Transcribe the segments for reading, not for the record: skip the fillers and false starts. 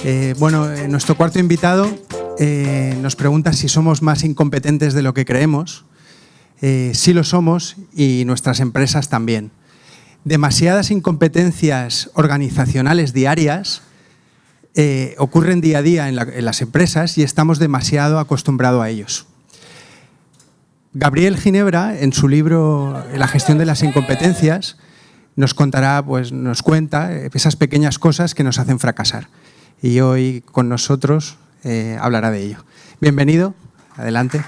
Nuestro cuarto invitado nos pregunta si somos más incompetentes de lo que creemos. Sí lo somos y nuestras empresas también. Demasiadas incompetencias organizacionales diarias ocurren día a día en las empresas y estamos demasiado acostumbrados a ellos. Gabriel Ginebra, en su libro La gestión de las incompetencias, nos cuenta esas pequeñas cosas que nos hacen fracasar. Y hoy con nosotros hablará de ello. Bienvenido, adelante.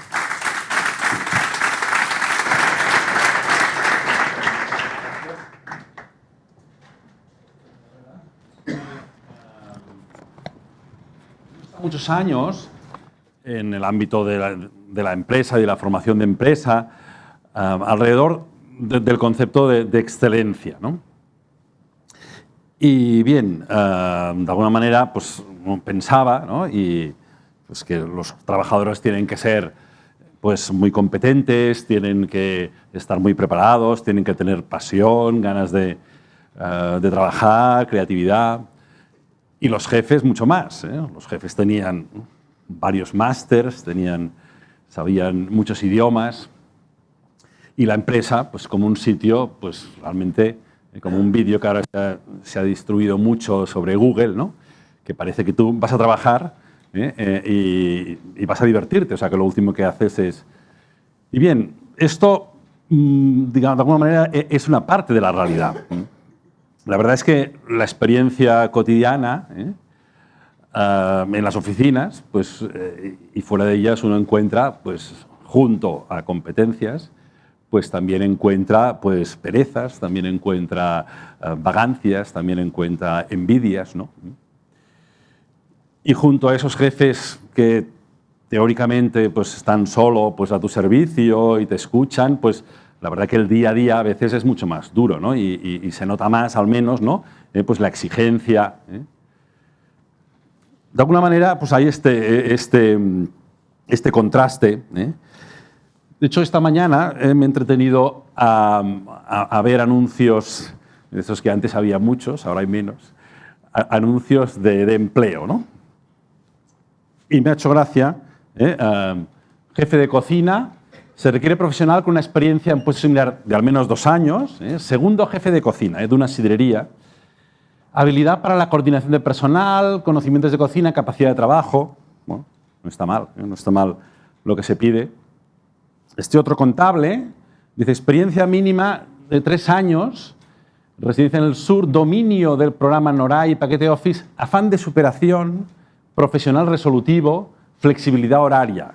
Muchos años en el ámbito de la empresa y de la formación de empresa alrededor del concepto de excelencia, ¿no? Y bien, de alguna manera, pues pensaba, ¿no? Y pues que los trabajadores tienen que ser pues muy competentes, tienen que estar muy preparados, tienen que tener pasión, ganas de trabajar, creatividad. Y los jefes mucho más, ¿eh? Los jefes tenían varios másters, sabían muchos idiomas. Y la empresa, pues como un sitio, pues realmente como un vídeo que ahora se ha distribuido mucho sobre Google, ¿no? Que parece que tú vas a trabajar y vas a divertirte, o sea que lo último que haces es... Y bien, esto, digamos, de alguna manera es una parte de la realidad. La verdad es que la experiencia cotidiana en las oficinas, pues, y fuera de ellas uno encuentra, pues, junto a competencias, pues también encuentra pues, perezas, también encuentra vagancias, también encuentra envidias, ¿no? Y junto a esos jefes que teóricamente pues, están solo pues, a tu servicio y te escuchan, pues la verdad que el día a día a veces es mucho más duro, ¿no? Y se nota más, al menos, ¿no? Pues la exigencia. De alguna manera, pues hay este contraste. De hecho, esta mañana me he entretenido a ver anuncios, de esos que antes había muchos, ahora hay menos, anuncios de empleo, ¿no? Y me ha hecho gracia, jefe de cocina, se requiere profesional con una experiencia en puesto similar de al menos 2 años, segundo jefe de cocina, de una sidrería, habilidad para la coordinación de personal, conocimientos de cocina, capacidad de trabajo. Bueno, no está mal, no está mal lo que se pide. Este otro contable dice experiencia mínima de 3 años, residencia en el sur, dominio del programa Noray y paquete Office, afán de superación, profesional resolutivo, flexibilidad horaria.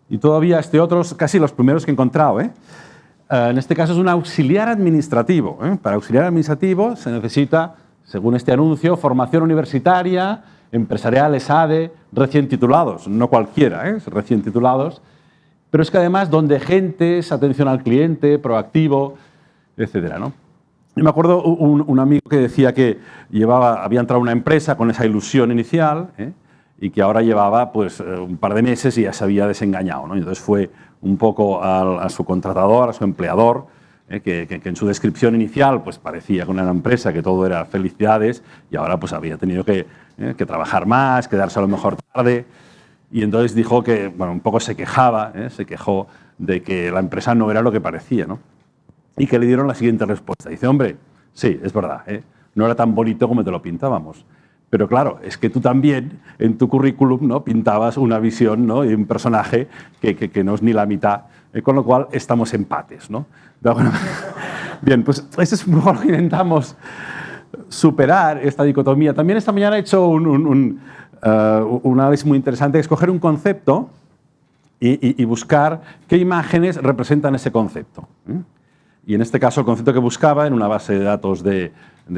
Y todavía este otro, casi los primeros que he encontrado. En este caso es un auxiliar administrativo. Para auxiliar administrativo se necesita, según este anuncio, formación universitaria, empresarial, ESADE, recién titulados. No cualquiera, recién titulados. Pero es que además don de gentes, atención al cliente, proactivo, etcétera, ¿no? Yo me acuerdo un amigo que decía que había entrado a una empresa con esa ilusión inicial y que ahora llevaba pues, un par de meses y ya se había desengañado, ¿no? Entonces fue un poco a su contratador, a su empleador, que en su descripción inicial pues, parecía que una empresa que todo era felicidades y ahora pues, había tenido que trabajar más, quedarse a lo mejor tarde. Y entonces dijo que, bueno, un poco se quejó de que la empresa no era lo que parecía, ¿no? Y que le dieron la siguiente respuesta. Dice, hombre, sí, es verdad, no era tan bonito como te lo pintábamos. Pero claro, es que tú también en tu currículum, ¿no? Pintabas una visión, ¿no? Y un personaje que no es ni la mitad, con lo cual estamos empates, ¿no? Bien, pues eso es mejor que intentamos superar esta dicotomía. También esta mañana he hecho un análisis muy interesante, es coger un concepto y buscar qué imágenes representan ese concepto. Y en este caso el concepto que buscaba en una base de datos de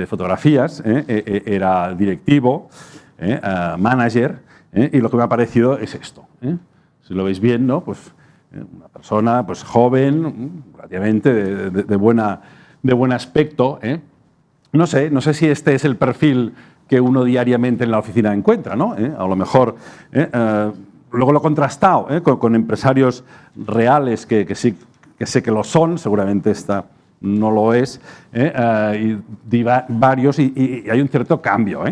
fotografías era directivo, manager, y lo que me ha parecido es esto. Si lo veis bien, ¿no? Pues una persona pues, joven, relativamente de buen aspecto. No sé si este es el perfil que uno diariamente en la oficina encuentra, ¿no? A lo mejor, luego lo he contrastado con empresarios reales que sí que sé que lo son, seguramente esta no lo es, y varios, y hay un cierto cambio.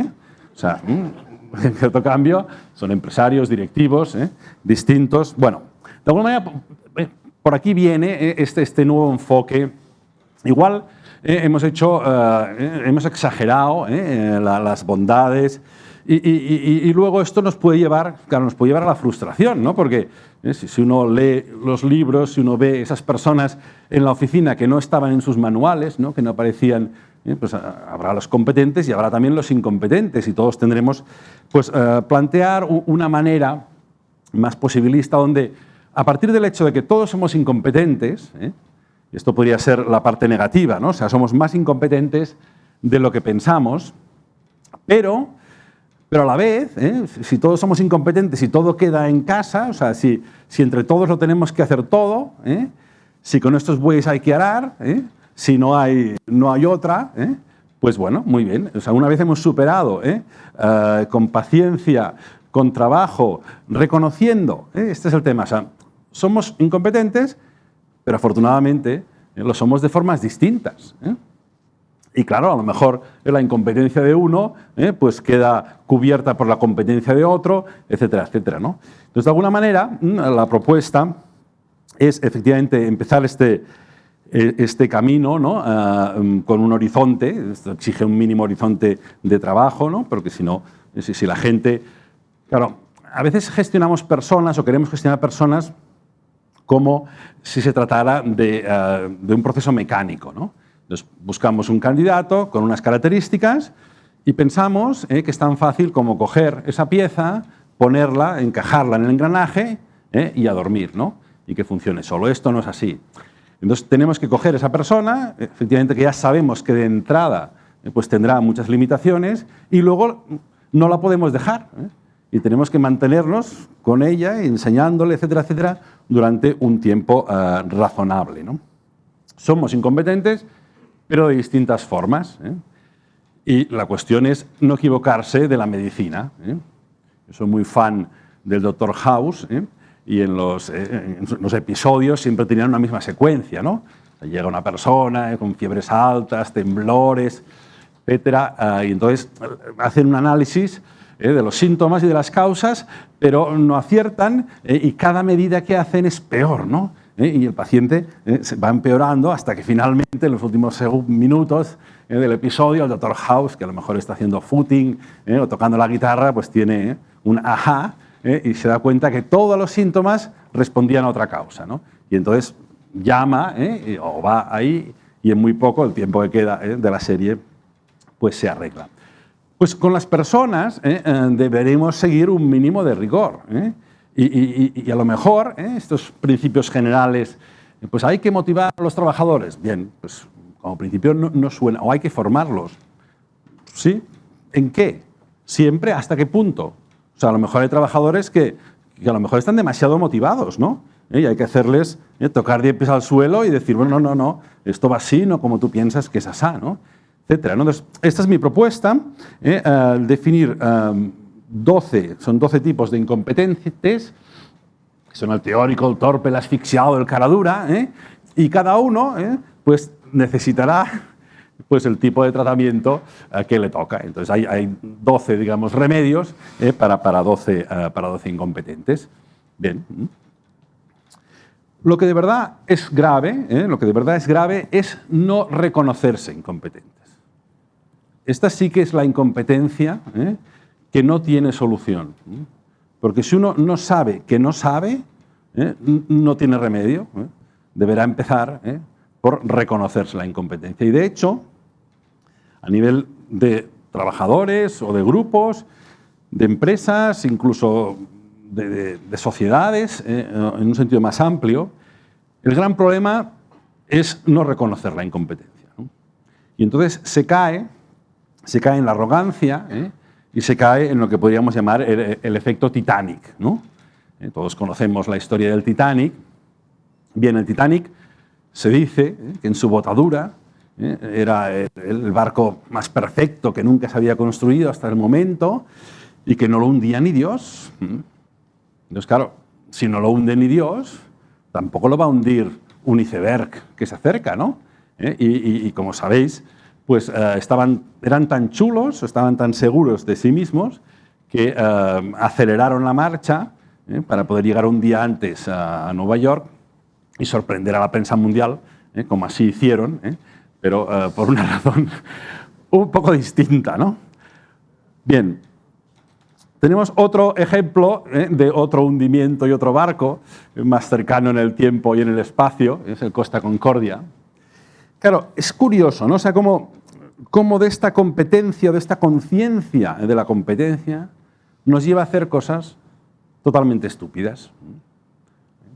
O sea, en cierto cambio, son empresarios, directivos, distintos. Bueno, de alguna manera, por aquí viene este nuevo enfoque. Igual hemos exagerado las bondades y luego esto nos puede llevar, claro, nos puede llevar a la frustración, ¿no? Porque si uno lee los libros, si uno ve esas personas en la oficina que no estaban en sus manuales, ¿no? Que no aparecían, pues habrá los competentes y habrá también los incompetentes y todos tendremos pues plantear una manera más posibilista donde a partir del hecho de que todos somos incompetentes, esto podría ser la parte negativa, ¿no? O sea, somos más incompetentes de lo que pensamos, pero a la vez, si todos somos incompetentes y todo queda en casa, o sea, si entre todos lo tenemos que hacer todo, si con estos bueyes hay que arar, si no hay otra, pues bueno, muy bien. O sea, una vez hemos superado con paciencia, con trabajo, reconociendo, este es el tema, o sea, somos incompetentes, pero afortunadamente lo somos de formas distintas. Y claro, a lo mejor la incompetencia de uno pues queda cubierta por la competencia de otro, etcétera, etcétera, ¿no? Entonces, de alguna manera, la propuesta es efectivamente empezar este camino, ¿no? Con un horizonte. Esto exige un mínimo horizonte de trabajo, ¿no? Porque si no, si la gente... Claro, a veces gestionamos personas o queremos gestionar personas como si se tratara de un proceso mecánico, ¿no? Entonces, buscamos un candidato con unas características y pensamos que es tan fácil como coger esa pieza, ponerla, encajarla en el engranaje y a dormir, ¿no? Y que funcione solo. Esto no es así. Entonces, tenemos que coger esa persona, efectivamente que ya sabemos que de entrada pues tendrá muchas limitaciones y luego no la podemos dejar. Y tenemos que mantenernos con ella, enseñándole, etcétera, etcétera, durante un tiempo razonable, ¿no? Somos incompetentes, pero de distintas formas. Y la cuestión es no equivocarse de la medicina. Yo soy muy fan del Dr. House y en los episodios siempre tenían una misma secuencia, ¿no? O sea, llega una persona con fiebres altas, temblores, etcétera, y entonces hacen un análisis de los síntomas y de las causas, pero no aciertan y cada medida que hacen es peor, ¿no? Y el paciente se va empeorando hasta que finalmente en los últimos minutos del episodio el Dr. House, que a lo mejor está haciendo footing o tocando la guitarra, pues tiene un ajá y se da cuenta que todos los síntomas respondían a otra causa, ¿no? Y entonces llama o va ahí y en muy poco, el tiempo que queda de la serie, pues se arregla. Pues con las personas deberemos seguir un mínimo de rigor. Y a lo mejor estos principios generales, pues hay que motivar a los trabajadores. Bien, pues como principio no suena, o hay que formarlos. ¿Sí? ¿En qué? Siempre, ¿hasta qué punto? O sea, a lo mejor hay trabajadores que a lo mejor están demasiado motivados, ¿no? Y hay que hacerles tocar 10 pies al suelo y decir, bueno, no, esto va así, no como tú piensas que es asá, ¿no? Etcétera, ¿no? Entonces, esta es mi propuesta, definir 12 tipos de incompetentes, que son el teórico, el torpe, el asfixiado, el cara dura, y cada uno pues necesitará pues, el tipo de tratamiento que le toca. Entonces, hay 12, digamos, remedios para 12 incompetentes. Bien. Lo que de verdad es grave, es no reconocerse incompetentes. Esta sí que es la incompetencia que no tiene solución. Porque si uno no sabe que no sabe, no tiene remedio. Deberá empezar por reconocerse la incompetencia. Y de hecho, a nivel de trabajadores o de grupos, de empresas, incluso de sociedades, en un sentido más amplio, el gran problema es no reconocer la incompetencia, ¿no? Y entonces se cae en la arrogancia y se cae en lo que podríamos llamar el efecto Titanic, ¿no? Todos conocemos la historia del Titanic. Bien, el Titanic se dice que en su botadura era el barco más perfecto que nunca se había construido hasta el momento y que no lo hundía ni Dios. Entonces, claro, si no lo hunde ni Dios, tampoco lo va a hundir un iceberg que se acerca, ¿no? Y como sabéis, pues eran tan chulos, estaban tan seguros de sí mismos, que aceleraron la marcha para poder llegar un día antes a Nueva York y sorprender a la prensa mundial, como así hicieron, pero por una razón un poco distinta, ¿no? Bien, tenemos otro ejemplo de otro hundimiento y otro barco más cercano en el tiempo y en el espacio, es el Costa Concordia. Claro, es curioso, ¿no? O sea, cómo de esta competencia, de esta conciencia de la competencia, nos lleva a hacer cosas totalmente estúpidas.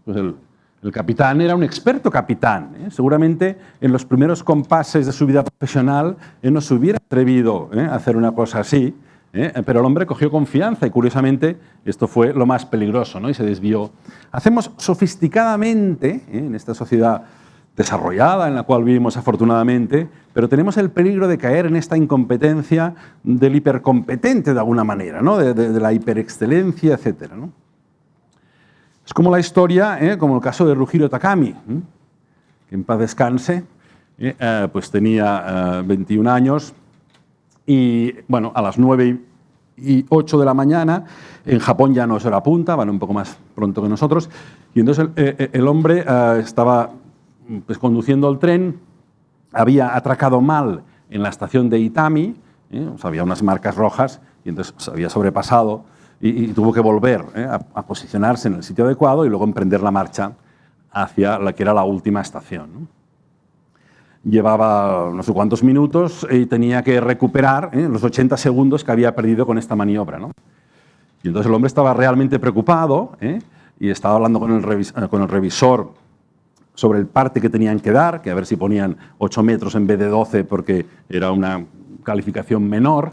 Pues el capitán era un experto capitán. Seguramente en los primeros compases de su vida profesional no se hubiera atrevido a hacer una cosa así, pero el hombre cogió confianza y, curiosamente, esto fue lo más peligroso, ¿no? Y se desvió. Hacemos sofisticadamente, en esta sociedad desarrollada en la cual vivimos afortunadamente, pero tenemos el peligro de caer en esta incompetencia del hipercompetente de alguna manera, ¿no? de la hiperexcelencia, etc., ¿no? Es como la historia, como el caso de Rujiro Takami, que en paz descanse, pues tenía 21 años y, bueno, a las 9:08 de la mañana, en Japón ya no es hora punta, van un poco más pronto que nosotros, y entonces el hombre estaba pues conduciendo el tren, había atracado mal en la estación de Itami, o sea, había unas marcas rojas, y entonces se había sobrepasado y tuvo que volver a posicionarse en el sitio adecuado y luego emprender la marcha hacia la que era la última estación, ¿no? Llevaba no sé cuántos minutos y tenía que recuperar los 80 segundos que había perdido con esta maniobra, ¿no? Y entonces el hombre estaba realmente preocupado y estaba hablando con el revisor sobre el parte que tenían que dar, que a ver si ponían 8 metros en vez de 12 porque era una calificación menor.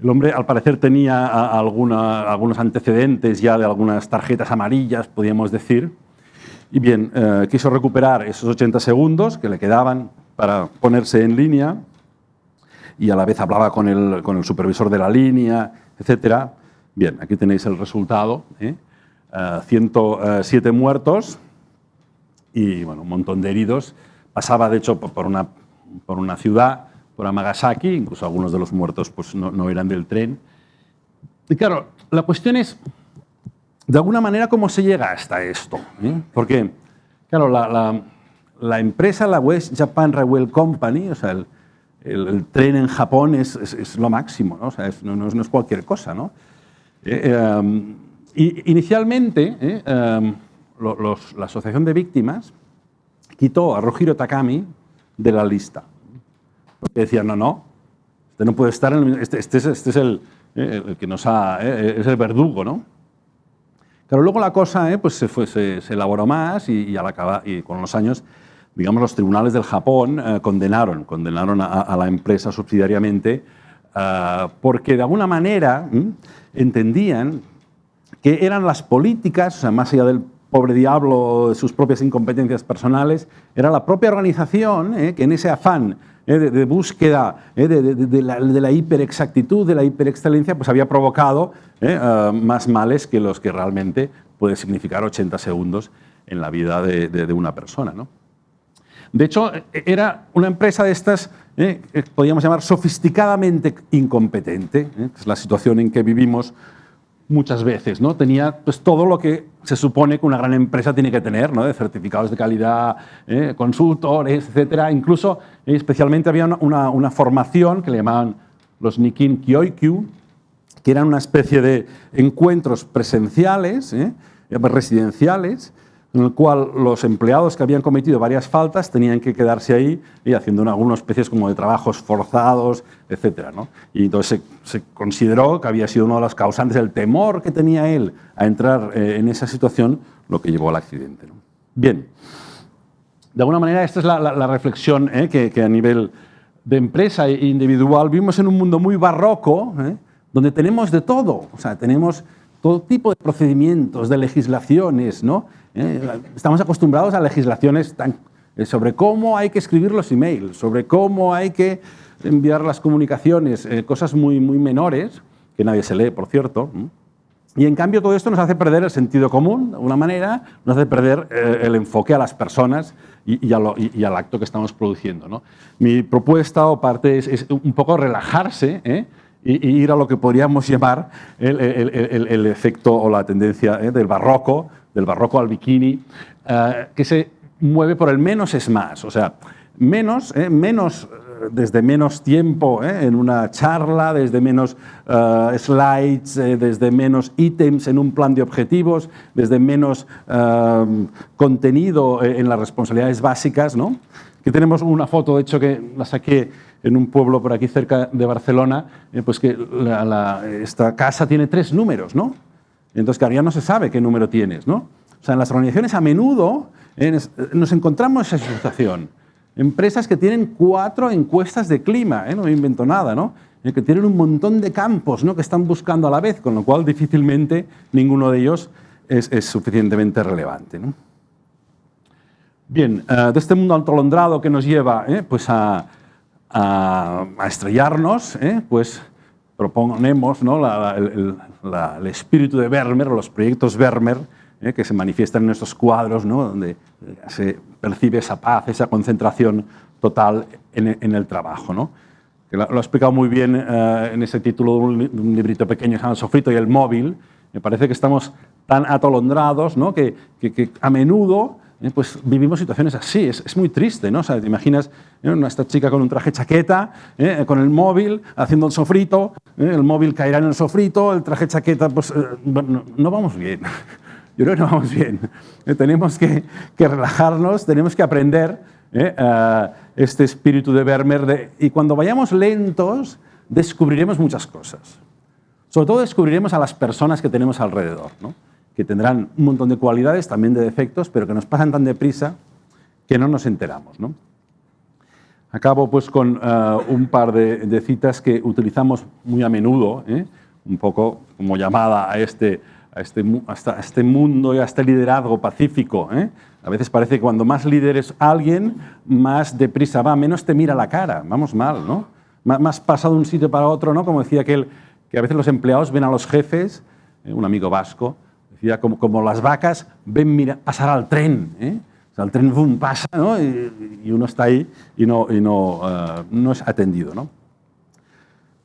El hombre, al parecer, tenía algunos antecedentes ya de algunas tarjetas amarillas, podríamos decir. Y bien, quiso recuperar esos 80 segundos que le quedaban para ponerse en línea y a la vez hablaba con el supervisor de la línea, etc. Bien, aquí tenéis el resultado. 107 muertos y, bueno, un montón de heridos. Pasaba, de hecho, por una ciudad, por Amagasaki, incluso algunos de los muertos pues, no eran del tren. Y claro, la cuestión es, de alguna manera, ¿cómo se llega hasta esto? Porque, claro, la empresa, la West Japan Railway Company, o sea, el tren en Japón es lo máximo, ¿no? O sea, no es cualquier cosa, ¿no? Y inicialmente, la Asociación de Víctimas quitó a Rujiro Takami de la lista. Porque decían, no, este no puede estar en este es el que nos es el verdugo, ¿no? Claro, luego la cosa pues se elaboró más y con los años, digamos, los tribunales del Japón condenaron a la empresa subsidiariamente porque de alguna manera entendían que eran las políticas, o sea, más allá del pobre diablo de sus propias incompetencias personales, era la propia organización que en ese afán de búsqueda de la hiperexactitud, de la hiperexcelencia, pues había provocado más males que los que realmente puede significar 80 segundos en la vida de una persona, ¿no? De hecho, era una empresa de estas, podríamos llamar sofisticadamente incompetente, que es la situación en que vivimos muchas veces, ¿no? Tenía pues, todo lo que se supone que una gran empresa tiene que tener, ¿no? De certificados de calidad, consultores, etc. Incluso, especialmente, había una formación que le llamaban los Nikin Kyoikyu, que eran una especie de encuentros presenciales, residenciales, en el cual los empleados que habían cometido varias faltas tenían que quedarse ahí haciendo algunas especies como de trabajos forzados, etc., ¿no? Y entonces se consideró que había sido uno de los causantes del temor que tenía él a entrar en esa situación, lo que llevó al accidente, ¿no? Bien, de alguna manera esta es la reflexión que a nivel de empresa e individual vivimos en un mundo muy barroco, donde tenemos de todo, o sea, tenemos todo tipo de procedimientos, de legislaciones, ¿no? Estamos acostumbrados a legislaciones sobre cómo hay que escribir los emails, sobre cómo hay que enviar las comunicaciones, cosas muy menores, que nadie se lee, por cierto. Y en cambio todo esto nos hace perder el sentido común, de alguna manera, nos hace perder el enfoque a las personas y al acto que estamos produciendo, ¿no? Mi propuesta o parte es un poco relajarse, y ir a lo que podríamos llamar el efecto o la tendencia del barroco al bikini, que se mueve por el menos es más. O sea, menos desde menos tiempo en una charla, desde menos slides, desde menos ítems en un plan de objetivos, desde menos contenido en las responsabilidades básicas, ¿no? Aquí tenemos una foto, de hecho, que la saqué en un pueblo por aquí cerca de Barcelona, pues que esta casa tiene 3 números, ¿no? Entonces, claro, ya no se sabe qué número tienes, ¿no? O sea, en las organizaciones a menudo nos encontramos esa situación. Empresas que tienen 4 encuestas de clima, no me invento nada, ¿no? Que tienen un montón de campos, ¿no?, que están buscando a la vez, con lo cual difícilmente ninguno de ellos es suficientemente relevante, ¿no? Bien, de este mundo atolondrado que nos lleva pues a estrellarnos, pues proponemos, ¿no?, el espíritu de Vermeer, los proyectos Vermeer, que se manifiestan en nuestros cuadros, ¿no?, donde se percibe esa paz, esa concentración total en el trabajo, ¿no? Que lo ha explicado muy bien en ese título de un librito pequeño que se llama El sofrito y el móvil. Me parece que estamos tan atolondrados, ¿no?, que a menudo pues vivimos situaciones así. Es muy triste, ¿no? O sea, te imaginas esta chica con un traje chaqueta, con el móvil, haciendo el sofrito, el móvil caerá en el sofrito, el traje chaqueta, pues no vamos bien. Yo creo que no vamos bien. Tenemos que relajarnos, tenemos que aprender este espíritu de Vermeer. Y cuando vayamos lentos, descubriremos muchas cosas. Sobre todo descubriremos a las personas que tenemos alrededor, ¿no?, que tendrán un montón de cualidades, también de defectos, pero que nos pasan tan deprisa que no nos enteramos, ¿no? Acabo pues con un par de citas que utilizamos muy a menudo, un poco como llamada a este mundo y a este liderazgo pacífico. A veces parece que cuando más líder es alguien, más deprisa va, menos te mira la cara, vamos mal, ¿no? Más pasa de un sitio para otro, ¿no? Como decía aquel, que a veces los empleados ven a los jefes, un amigo vasco, decía como las vacas ven pasar al tren, O sea, el tren boom, pasa, ¿no?, y uno está ahí y no es atendido, ¿no?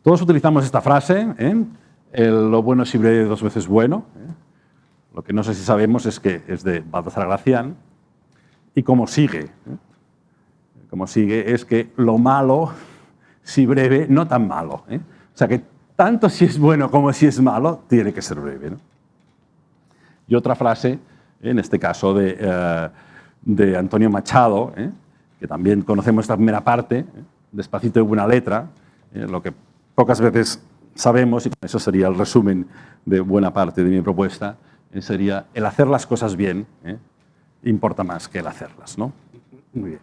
Todos utilizamos esta frase, lo bueno es breve 2 veces bueno. Lo que no sé si sabemos es que es de Baltasar Gracián. Y como sigue, como sigue es que lo malo, si breve, no tan malo. O sea que tanto si es bueno como si es malo, tiene que ser breve, ¿no? Y otra frase, en este caso de Antonio Machado, que también conocemos esta primera parte, despacito y buena letra, lo que pocas veces sabemos, y eso sería el resumen de buena parte de mi propuesta, sería el hacer las cosas bien, importa más que el hacerlas, ¿no? Muy bien.